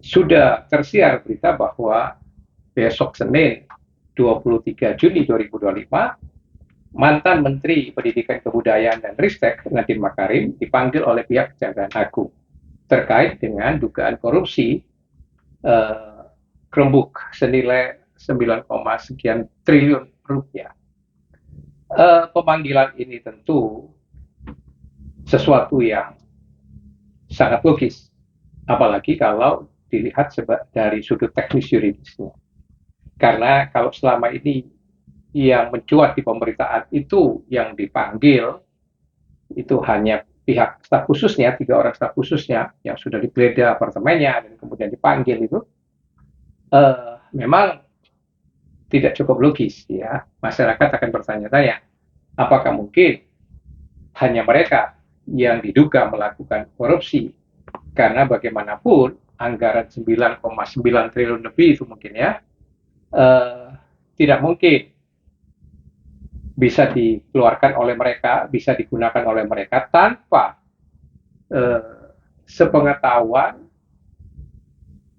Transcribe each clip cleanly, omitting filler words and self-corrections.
sudah tersiar berita bahwa besok Senin 23 Juni 2025 mantan Menteri Pendidikan Kebudayaan dan Ristek Nadiem Makarim dipanggil oleh pihak Kejaksaan Agung terkait dengan dugaan korupsi kerembuk senilai 9, sekian triliun rupiah. Pemanggilan ini tentu sesuatu yang sangat logis, apalagi kalau dilihat dari sudut teknis yuridisnya. Karena kalau selama ini yang mencuat di pemberitaan itu yang dipanggil itu hanya pihak staf khususnya, 3 orang staf khususnya yang sudah digeledah apartemennya dan kemudian dipanggil itu, memang tidak cukup logis ya. Masyarakat akan bertanya-tanya, apakah mungkin hanya mereka yang diduga melakukan korupsi? Karena bagaimanapun anggaran 9,9 triliun lebih itu mungkin ya, tidak mungkin bisa dikeluarkan oleh mereka, bisa digunakan oleh mereka tanpa sepengetahuan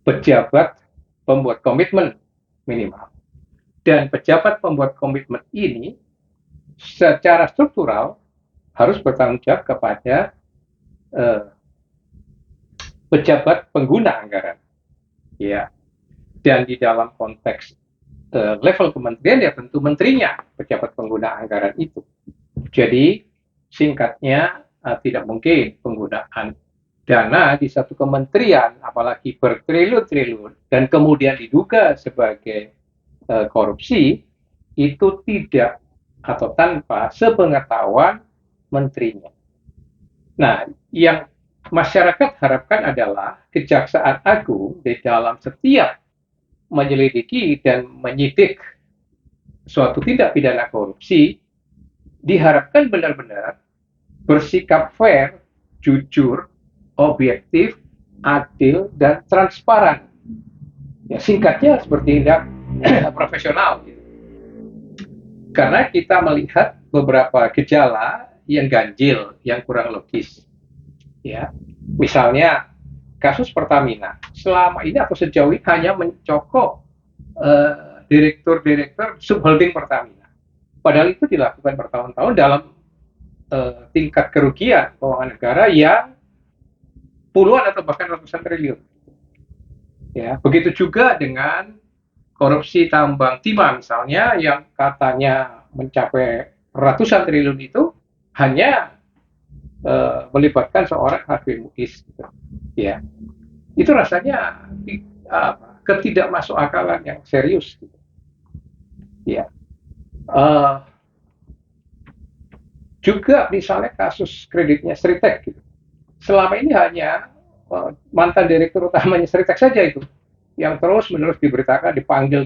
pejabat pembuat komitmen minimal. Dan pejabat pembuat komitmen ini secara struktural harus bertanggung jawab kepada pejabat pengguna anggaran. Ya. Dan di dalam konteks level kementerian ya tentu menterinya pejabat pengguna anggaran itu. Jadi singkatnya tidak mungkin penggunaan dana di satu kementerian apalagi bertriliun-triliun dan kemudian diduga sebagai korupsi itu tidak atau tanpa sepengetahuan menterinya. Nah, yang masyarakat harapkan adalah Kejaksaan Agung di dalam setiap menyelidiki dan menyidik suatu tindak pidana korupsi diharapkan benar-benar bersikap fair, jujur, objektif, adil, dan transparan. Ya, singkatnya seperti tindak profesional. Karena kita melihat beberapa gejala yang ganjil, yang kurang logis. Ya, misalnya kasus Pertamina selama ini atau sejauh ini hanya mencokok direktur-direktur subholding Pertamina. Padahal itu dilakukan bertahun-tahun dalam tingkat kerugian keuangan negara yang puluhan atau bahkan ratusan triliun. Ya, begitu juga dengan korupsi tambang timah misalnya yang katanya mencapai ratusan triliun itu hanya melibatkan seorang Harvey Muiz. Gitu. Ya, itu rasanya ketidakmasuk akalan yang serius. Gitu. Ya, juga misalnya kasus kreditnya Sritek. Gitu. Selama ini hanya mantan direktur utamanya Sritek saja itu yang terus-menerus diberitakan dipanggil.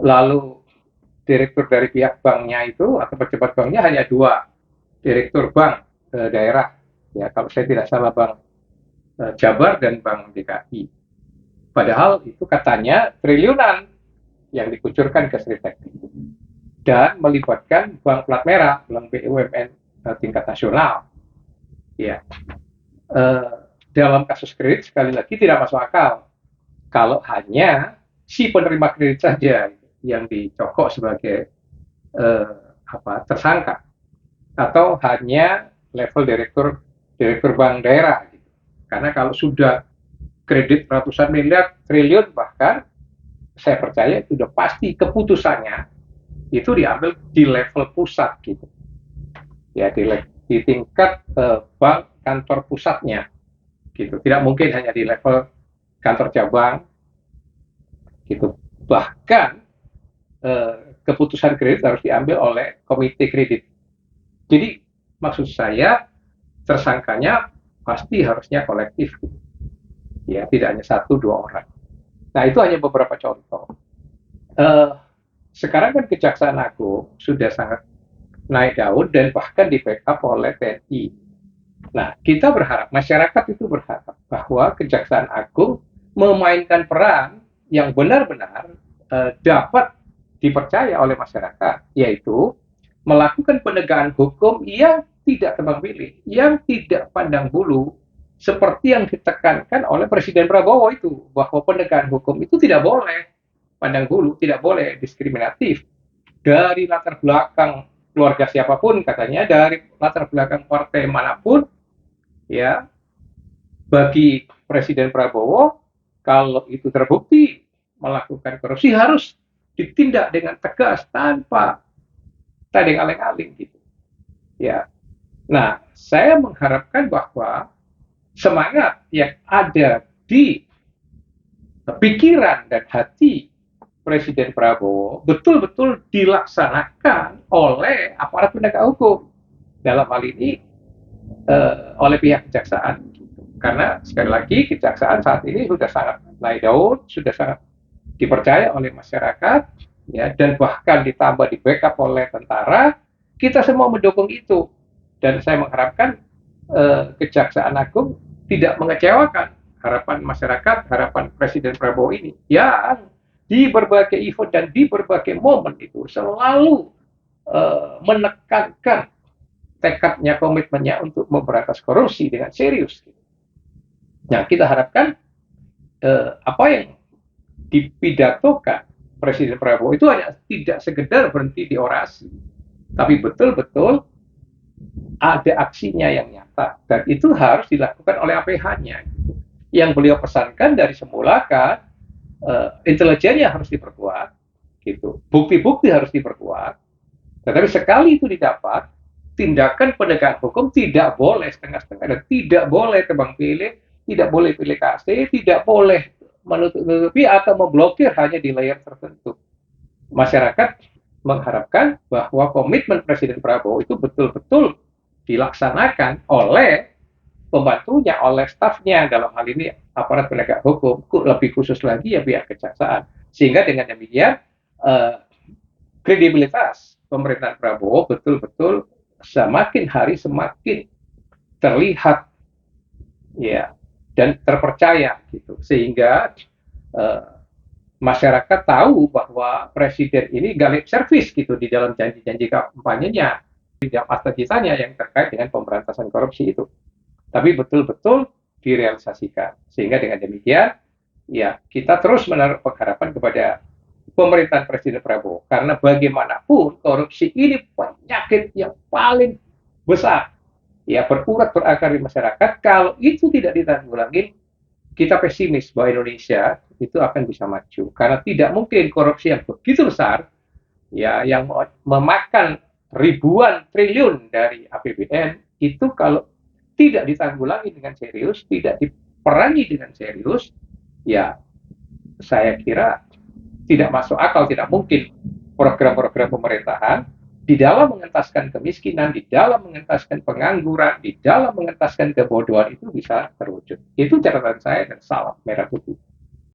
Lalu direktur dari pihak banknya itu atau pejabat banknya hanya 2 direktur bank daerah. Ya, kalau saya tidak salah Bank Jabar dan Bank DKI. Padahal itu katanya triliunan yang dikucurkan ke Sritek dan melibatkan bank plat merah, bank BUMN tingkat nasional. Ya, dalam kasus kredit sekali lagi tidak masuk akal kalau hanya si penerima kredit saja yang dicokok sebagai tersangka atau hanya level direktur bank daerah. Gitu. Karena kalau sudah kredit ratusan miliar, triliun bahkan, saya percaya itu sudah pasti keputusannya itu diambil di level pusat gitu. Ya, di tingkat bank kantor pusatnya gitu. Tidak mungkin hanya di level kantor cabang gitu. Bahkan keputusan kredit harus diambil oleh komite kredit. Jadi maksud saya tersangkanya pasti harusnya kolektif gitu. Ya, tidak hanya 1-2 orang. Nah, itu hanya beberapa contoh. Sekarang kan Kejaksaan Agung sudah sangat naik daun dan bahkan di backup oleh TNI. Nah, kita berharap, masyarakat itu berharap bahwa Kejaksaan Agung memainkan peran yang benar-benar dapat dipercaya oleh masyarakat, yaitu melakukan penegakan hukum yang tidak tebang pilih, yang tidak pandang bulu, seperti yang ditekankan oleh Presiden Prabowo itu, bahwa penegakan hukum itu tidak boleh pandang bulu, tidak boleh diskriminatif dari latar belakang keluarga siapapun, katanya dari latar belakang partai manapun, ya. Bagi Presiden Prabowo, kalau itu terbukti melakukan korupsi harus ditindak dengan tegas tanpa tadeng aling-aling gitu, ya. Nah, saya mengharapkan bahwa semangat yang ada di pikiran dan hati Presiden Prabowo betul-betul dilaksanakan oleh aparat penegak hukum, dalam hal ini oleh pihak kejaksaan. Karena sekali lagi kejaksaan saat ini sudah sangat naik daun, sudah sangat dipercaya oleh masyarakat, ya, dan bahkan ditambah di backup oleh tentara. Kita semua mendukung itu, dan saya mengharapkan Kejaksaan Agung tidak mengecewakan harapan masyarakat, harapan Presiden Prabowo ini, yang di berbagai event dan di berbagai momen itu selalu menekankan tekadnya, komitmennya untuk memberantas korupsi dengan serius. Nah, kita harapkan apa yang dipidatokan Presiden Prabowo itu hanya tidak sekedar berhenti di orasi, tapi betul-betul ada aksinya yang nyata, dan itu harus dilakukan oleh APH-nya. Yang beliau pesankan dari semula kan, intelijennya harus diperkuat, gitu. Bukti-bukti harus diperkuat. Tetapi sekali itu didapat, tindakan penegakan hukum tidak boleh setengah-setengah dan tidak boleh tebang pilih, tidak boleh pilih kasih, tidak boleh menutupi atau memblokir hanya di layer tertentu. Masyarakat mengharapkan bahwa komitmen Presiden Prabowo itu betul-betul dilaksanakan oleh pembantunya, oleh stafnya, dalam hal ini aparat penegak hukum, lebih khusus lagi ya pihak kejaksaan. Sehingga dengan demikian kredibilitas pemerintahan Prabowo betul-betul semakin hari semakin terlihat, ya, dan terpercaya gitu, sehingga masyarakat tahu bahwa presiden ini gak lip service gitu di dalam janji-janji kampanyenya, tidak cita-citanya yang terkait dengan pemberantasan korupsi itu, tapi betul-betul direalisasikan. Sehingga dengan demikian, ya, kita terus menaruh pengharapan kepada pemerintahan Presiden Prabowo, karena bagaimanapun korupsi ini penyakit yang paling besar, ya, berurat berakar di masyarakat. Kalau itu tidak ditanggulangi, kita pesimis bahwa Indonesia itu akan bisa maju, karena tidak mungkin korupsi yang begitu besar, ya, yang memakan ribuan triliun dari APBN itu kalau tidak ditanggulangi dengan serius, tidak diperangi dengan serius, ya, saya kira tidak masuk akal, tidak mungkin program-program pemerintahan di dalam mengentaskan kemiskinan, di dalam mengentaskan pengangguran, di dalam mengentaskan kebodohan itu bisa terwujud. Itu catatan saya, dan salam merah putih.